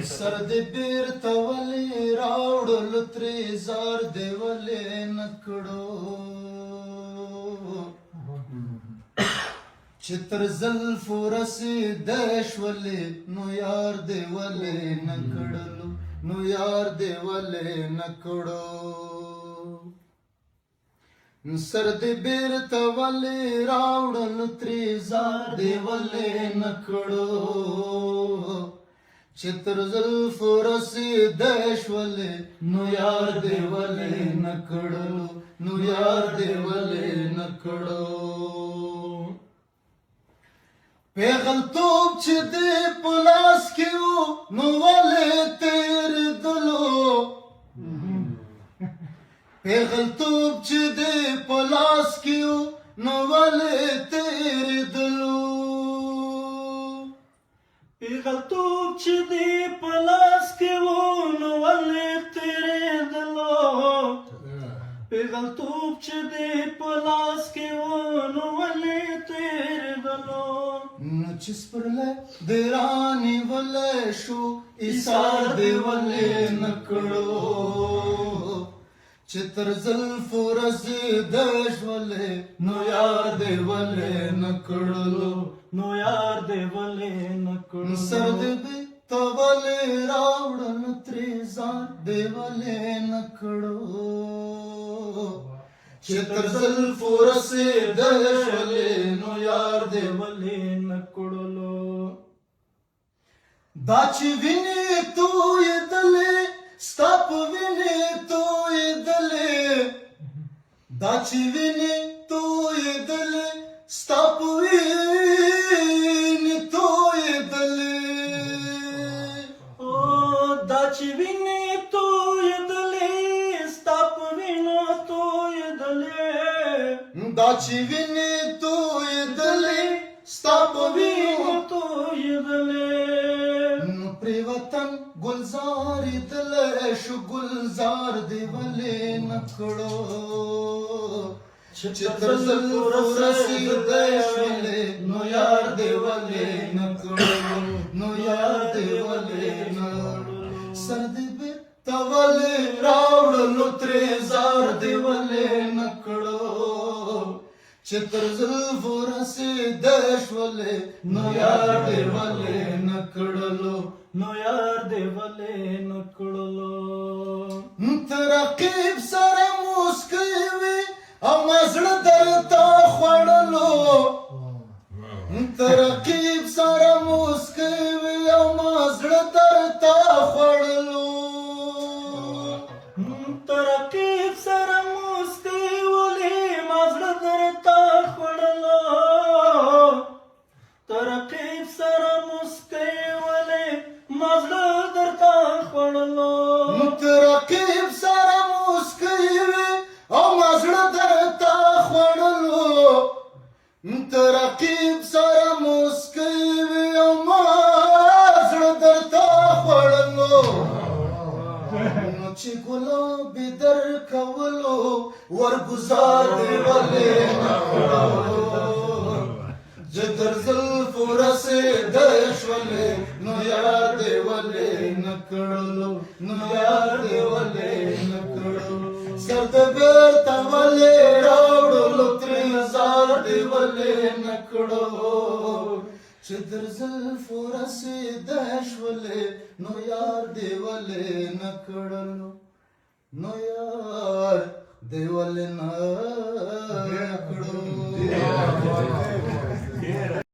سر دې بیرته ولې راوړلو ترې زار دې ولې نه کړو چې تر زلفو رسېدی شولې نو یار دې ولې نه کړلو نو یار دې ولې نه کړو سر دې بیرته ولې راوړلو ترې زار دې ولې نه کړو چې تر زلفو رسېدی شولې نو یار دې ولې نه کړلو نو یار دې ولې نه کړو پیغلتوب چې دې په لاس کې و نو ولې تېرېدلو پیغلتوب چې دې په لاس کې و نو ولې تېرېدلو پیغلتوب چې دې په لاس کې و نو ولې تېرېدلو پیغلتوب چې دې په لاس کې و نو ولې تېرېدلو نو چې سپرلی دې رانیولی شو ایثار دې ولې نه کړو چې تر زلفو رسېدی شولې نو یار دې ولې نه کړلو نو یار دې ولې نه کړلو سر دې بیرته ولې راوړلو ترې ځان دې ولې نه کړو چې تر زلفو رسېدی شولې نو یار دې ولې نه کړلو دا چې وینې تویېدلې ستا په وینې تویېدلې دا چې وینې تویېدلې ستا په وینې تویېدلې دا چې وینې تویېدلې ستا په وینو تویېدلې دا چې وینې تویېدلې ستا په وینو تویېدلې نو پرې وطن ګلزار یېدلی شو ګلزار دې ولې نه کړو چې تر زلفو رسېدی شولې نو یار دې ولې نه کړو نو یار دې ولې نه سر دې بیرته ولې راوړلو ترې زار دې ولې نه کړو چې تر زلفو رسېدی شولې نو یار دې ولې نه کړلو نو یار دې ولې نه کړلو ته رقیب سره موسکی وې او ما زړه درته خوړلو ته رقیب سره موسکی وې او ما زړه درته خوړلو ته رقیب سره موسکی ولې ما زړه درته خوړلو ته رقیب سره موسکی ولې ما زړه درته خوړلو ته رقیب سره موسکی وې او ما زړه درته خوړلو ته رقیب سره موسکی وې او ما زړه درته خوړلو نو چې ګلابي درکولو ورګزار دې ولې نه کړو چې تر زلفو رسېدی شولې نو یار دې ولې نه کړلو نو یار دې ولې نه کړو سر دې بیرته ولې راوړلو ترې زار دې ولې نه کړو چې تر زلفو رسېدی شولې نو یار دې ولې نه کړلو نو یار دې ولې نه